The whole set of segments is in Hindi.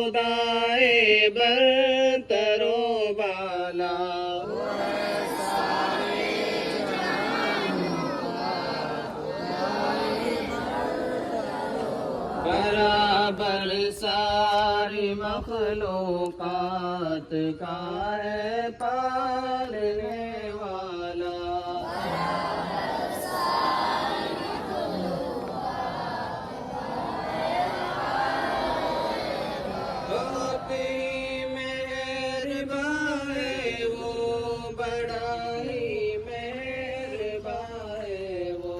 खुदाए बरतरो बाला। बराबर सारी मखलूकात का है पालने वाला। होती मेहरबान है वो, बड़ा ही मेहरबान है वो।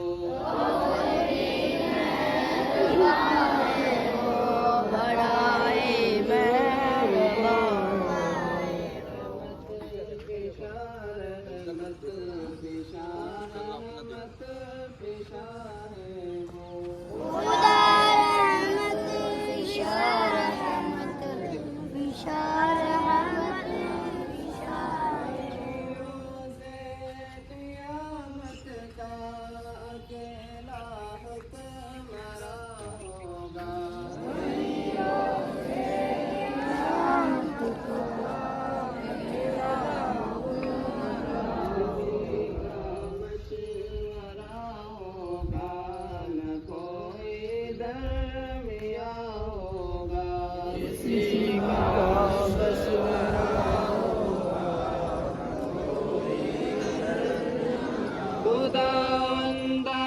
खुदावंदा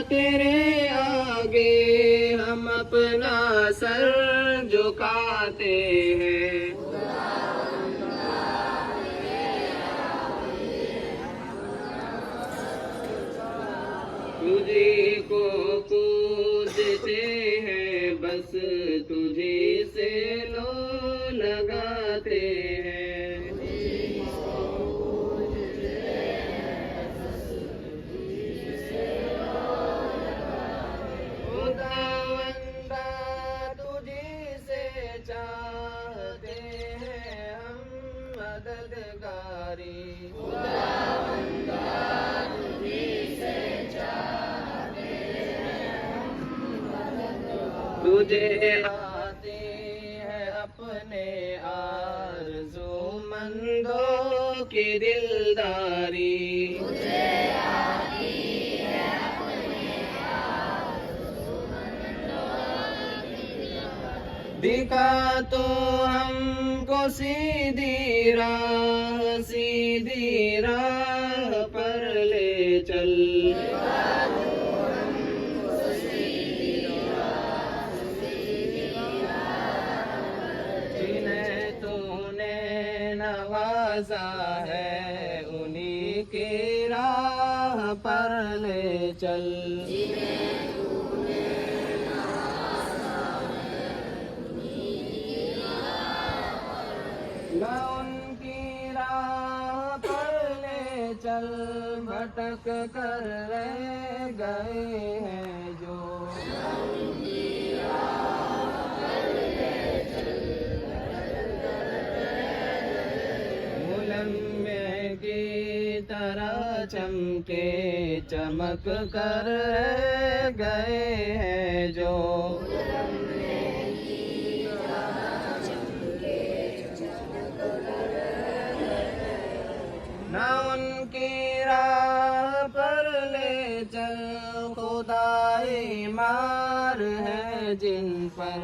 तेरे आगे हम अपना सर झुकाते हैं। तुझे को पूजते हैं, बस तुझे से लो लगाते हैं। खुदावंदा तुझे से चाहते हैं हम मददगारी। तुझे आते हैं अपने आरज़ूमंदों की दिलदारी। दिखा तो हमको सीधी राह पर ले चल। नवाजा है उन्हीं की राह पर ले चल। न उनकी राह पर ले चल, भटक कर रह गए हैं जो। की तरह चमके चमक कर गए हैं जो। न उनकी राह पर ले चल, खुदाई मार है जिन पर।